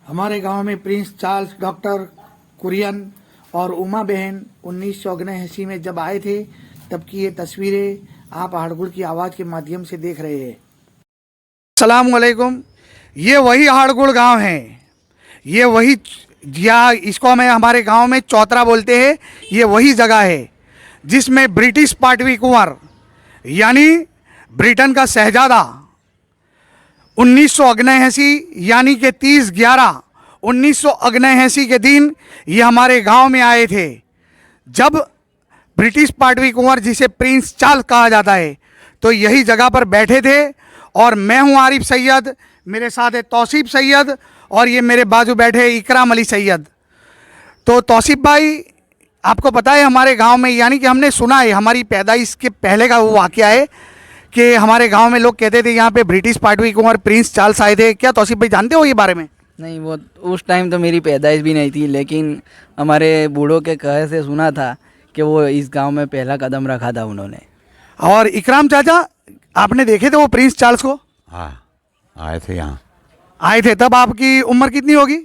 हमारे गांव में प्रिंस चार्ल्स, डॉक्टर कुरियन और उमा बहन 1979 में जब आए थे तब की ये तस्वीरें आप हाड़गुड़ की आवाज़ के माध्यम से देख रहे हैं। अस्सलाम वालेकुम। ये वही हाड़गुड़ गांव है, ये वही, या इसको मैं हमारे गांव में चौतरा बोलते हैं। ये वही जगह है जिसमें ब्रिटिश पाटवी कुंवर यानी ब्रिटेन का शहजादा 1979 यानी कि 30/11/1979 के दिन ये हमारे गांव में आए थे। जब ब्रिटिश पाटवी कुंवर, जिसे प्रिंस चार्ल्स कहा जाता है, तो यही जगह पर बैठे थे। और मैं हूं आरिफ सैयद, मेरे साथ है तौसीफ सैयद और ये मेरे बाजू बैठे इकराम अली सैयद। तो तौसीफ भाई, आपको पता है हमारे गांव में, यानी कि हमने सुना है, हमारी पैदाइश के पहले का वो वाक़या है कि हमारे गांव में लोग कहते थे यहाँ पे ब्रिटिश पाटवी कुंवर प्रिंस चार्ल्स आए थे। क्या तौसीफ भाई जानते हो ये बारे में? नहीं, वो उस टाइम तो मेरी पैदाइश भी नहीं थी, लेकिन हमारे बूढ़ों के कहे से सुना था कि वो इस गांव में पहला कदम रखा था उन्होंने। और इकराम चाचा, आपने देखे थे वो प्रिंस चार्ल्स को? हाँ, आए थे यहाँ। आए थे, तब आपकी उम्र कितनी होगी?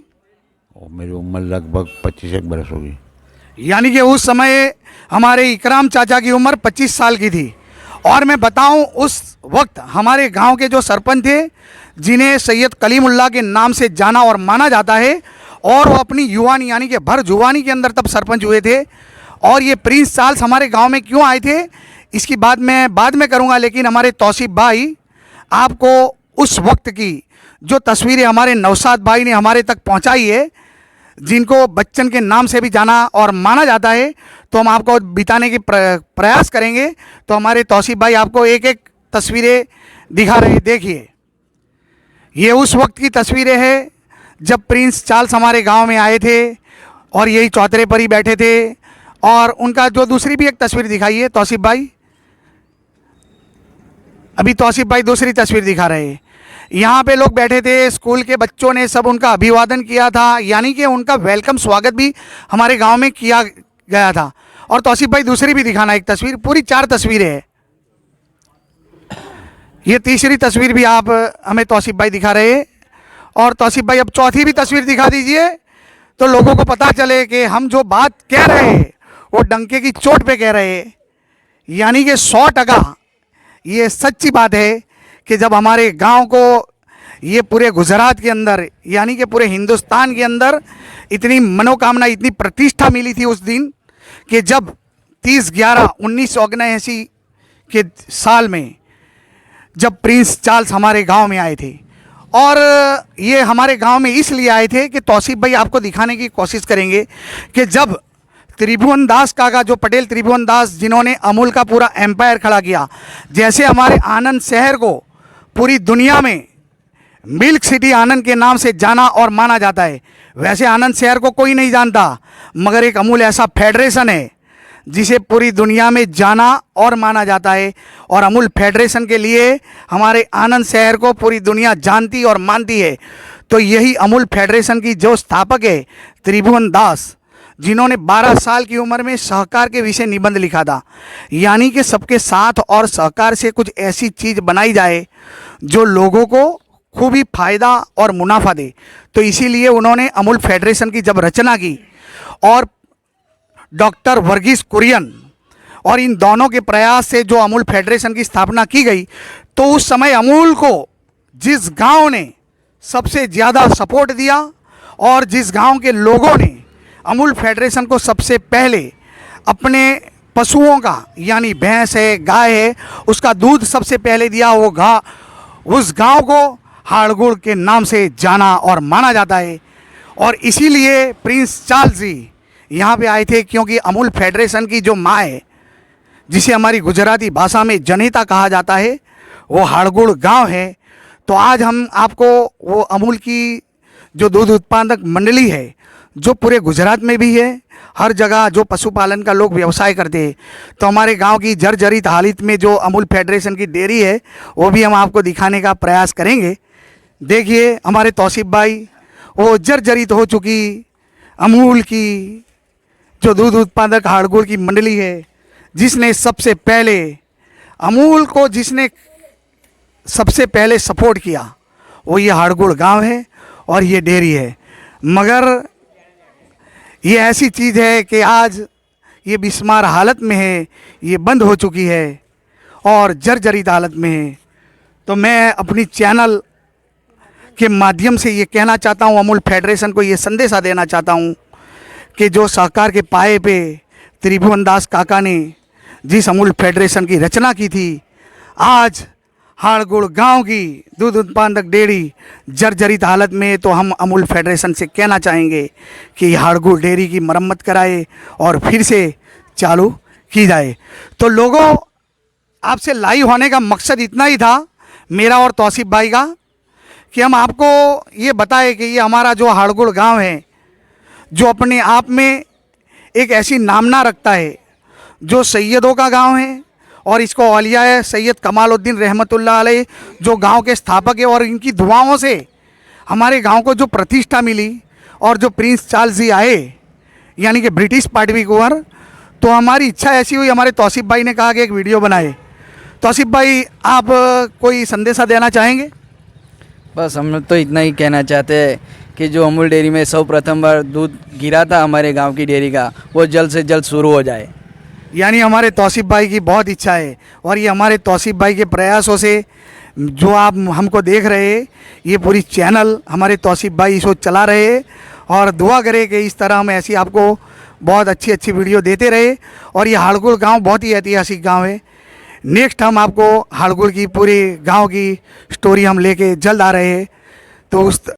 और मेरी उम्र लगभग 25 बरस होगी। यानी कि उस समय हमारे इकराम चाचा की उम्र 25 साल की थी। और मैं बताऊं, उस वक्त हमारे गांव के जो सरपंच थे, जिन्हें सैयद कलीमुल्लाह के नाम से जाना और माना जाता है, और वो अपनी युवानी यानी कि भर जुवानी के अंदर तब सरपंच हुए थे। और ये प्रिंस चार्ल्स हमारे गांव में क्यों आए थे इसकी बात मैं बाद में करूंगा, लेकिन हमारे तौसीफ भाई आपको उस वक्त की जो तस्वीरें हमारे नौशाद भाई ने हमारे तक पहुंचाई है, जिनको बच्चन के नाम से भी जाना और माना जाता है, तो हम आपको बिताने की प्रयास करेंगे। तो हमारे तौसीफ भाई आपको एक एक तस्वीरें दिखा रहे हैं। देखिए, ये उस वक्त की तस्वीरें हैं जब प्रिंस चार्ल्स हमारे गांव में आए थे और यही चौतरे पर ही बैठे थे। और उनका जो दूसरी भी एक तस्वीर दिखाइए तौसीफ भाई। अभी तौसीफ भाई दूसरी तस्वीर दिखा रहे हैं। यहाँ पे लोग बैठे थे, स्कूल के बच्चों ने सब उनका अभिवादन किया था, यानी कि उनका वेलकम स्वागत भी हमारे गांव में किया गया था। और तौसीफ भाई दूसरी भी दिखाना एक तस्वीर, पूरी 4 तस्वीरें हैं। ये तीसरी तस्वीर भी आप हमें तौसीफ भाई दिखा रहे हैं। और तौसीफ भाई अब चौथी भी तस्वीर दिखा दीजिए, तो लोगों को पता चले कि हम जो बात कह रहे हैं वो डंके की चोट पे कह रहे हैं। यानी कि 100% ये सच्ची बात है कि जब हमारे गांव को ये पूरे गुजरात के अंदर, यानी कि पूरे हिंदुस्तान के अंदर इतनी मनोकामना, इतनी प्रतिष्ठा मिली थी उस दिन, कि जब 30/11/1979 के साल में जब प्रिंस चार्ल्स हमारे गांव में आए थे। और ये हमारे गांव में इसलिए आए थे कि तौसीफ भाई आपको दिखाने की कोशिश करेंगे कि जब त्रिभुवन दास काका, जो पटेल त्रिभुवन दास, जिन्होंने अमूल का पूरा एम्पायर खड़ा किया, जैसे हमारे आनंद शहर को पूरी दुनिया में मिल्क सिटी आनंद के नाम से जाना और माना जाता है, वैसे आनंद शहर को कोई नहीं जानता, मगर एक अमूल ऐसा फेडरेशन है जिसे पूरी दुनिया में जाना और माना जाता है। और अमूल फेडरेशन के लिए हमारे आनंद शहर को पूरी दुनिया जानती और मानती है। तो यही अमूल फेडरेशन की जो स्थापक है त्रिभुवन दास, जिन्होंने 12 साल की उम्र में सहकार के विषय निबंध लिखा था, यानी कि सबके साथ और सहकार से कुछ ऐसी चीज़ बनाई जाए जो लोगों को खूब ही फायदा और मुनाफा दे। तो इसीलिए उन्होंने अमूल फेडरेशन की जब रचना की, और डॉक्टर वर्गीस कुरियन और इन दोनों के प्रयास से जो अमूल फेडरेशन की स्थापना की गई, तो उस समय अमूल को जिस गांव ने सबसे ज़्यादा सपोर्ट दिया और जिस गांव के लोगों ने अमूल फेडरेशन को सबसे पहले अपने पशुओं का, यानी भैंस है, गाय है, उसका दूध सबसे पहले दिया, उस गांव को हाड़गुड़ के नाम से जाना और माना जाता है। और इसीलिए प्रिंस चार्ल्स जी यहाँ पे आए थे, क्योंकि अमूल फेडरेशन की जो माँ है, जिसे हमारी गुजराती भाषा में जनेता कहा जाता है, वो हाड़गुड़ गांव है। तो आज हम आपको वो अमूल की जो दूध उत्पादक मंडली है, जो पूरे गुजरात में भी है, हर जगह जो पशुपालन का लोग व्यवसाय करते हैं, तो हमारे गांव की जर्जरित हालत में जो अमूल फेडरेशन की डेयरी है, वो भी हम आपको दिखाने का प्रयास करेंगे। देखिए हमारे तौसीफ भाई, वो जर्जरित हो चुकी अमूल की जो दूध उत्पादक हाड़गुड़ की मंडली है, जिसने सबसे पहले अमूल को जिसने सबसे पहले सपोर्ट किया, वो ये हाड़गुड़ गांव है और ये डेयरी है। मगर ये ऐसी चीज़ है कि आज ये बिस्मार हालत में है, ये बंद हो चुकी है और जर्जरित हालत में है। तो मैं अपनी चैनल के माध्यम से ये कहना चाहता हूँ, अमूल फेडरेशन को ये संदेशा देना चाहता हूँ कि जो सहकार के पाए पे त्रिभुवन दास काका ने जिस अमूल फेडरेशन की रचना की थी, आज हाड़गुड़ गांव की दूध उत्पादक डेयरी जर्जरित हालत में, तो हम अमूल फेडरेशन से कहना चाहेंगे कि हाड़गुड़ डेयरी की मरम्मत कराए और फिर से चालू की जाए। तो लोगों, आपसे लाइव होने का मकसद इतना ही था मेरा और तौसीफ भाई का, कि हम आपको ये बताएं कि ये हमारा जो हाड़गुड़ गांव है, जो अपने आप में एक ऐसी नामना रखता है, जो सैयदों का गांव है, और इसको औलिया है सैयद कमालुद्दीन रहमतुल्लाह अलैह जो गांव के स्थापक है, और इनकी दुआओं से हमारे गांव को जो प्रतिष्ठा मिली और जो प्रिंस चार्ल्स जी आए यानी कि ब्रिटिश पाटवी कुंवर, तो हमारी इच्छा ऐसी हुई, हमारे तौसीफ भाई ने कहा कि एक वीडियो बनाए। तौसीफ भाई, आप कोई संदेशा देना चाहेंगे? बस हम लोग तो इतना ही कहना चाहते हैं कि जो अमूल डेयरी में प्रथम बार दूध गिरा था हमारे गांव की डेयरी का, वो जल्द से जल्द शुरू हो जाए। यानी हमारे तौसीफ भाई की बहुत इच्छा है, और ये हमारे तौसीफ भाई के प्रयासों से जो आप हमको देख रहे हैं, ये पूरी चैनल हमारे तौसीफ भाई इसको चला रहे हैं, और दुआ करें कि इस तरह हम ऐसी आपको बहुत अच्छी अच्छी वीडियो देते रहे। और ये हाड़गुड़ गांव बहुत ही ऐतिहासिक गांव है। नेक्स्ट हम आपको हाड़गुड़ की पूरी गांव की स्टोरी हम लेके जल्द आ रहे हैं। तो उस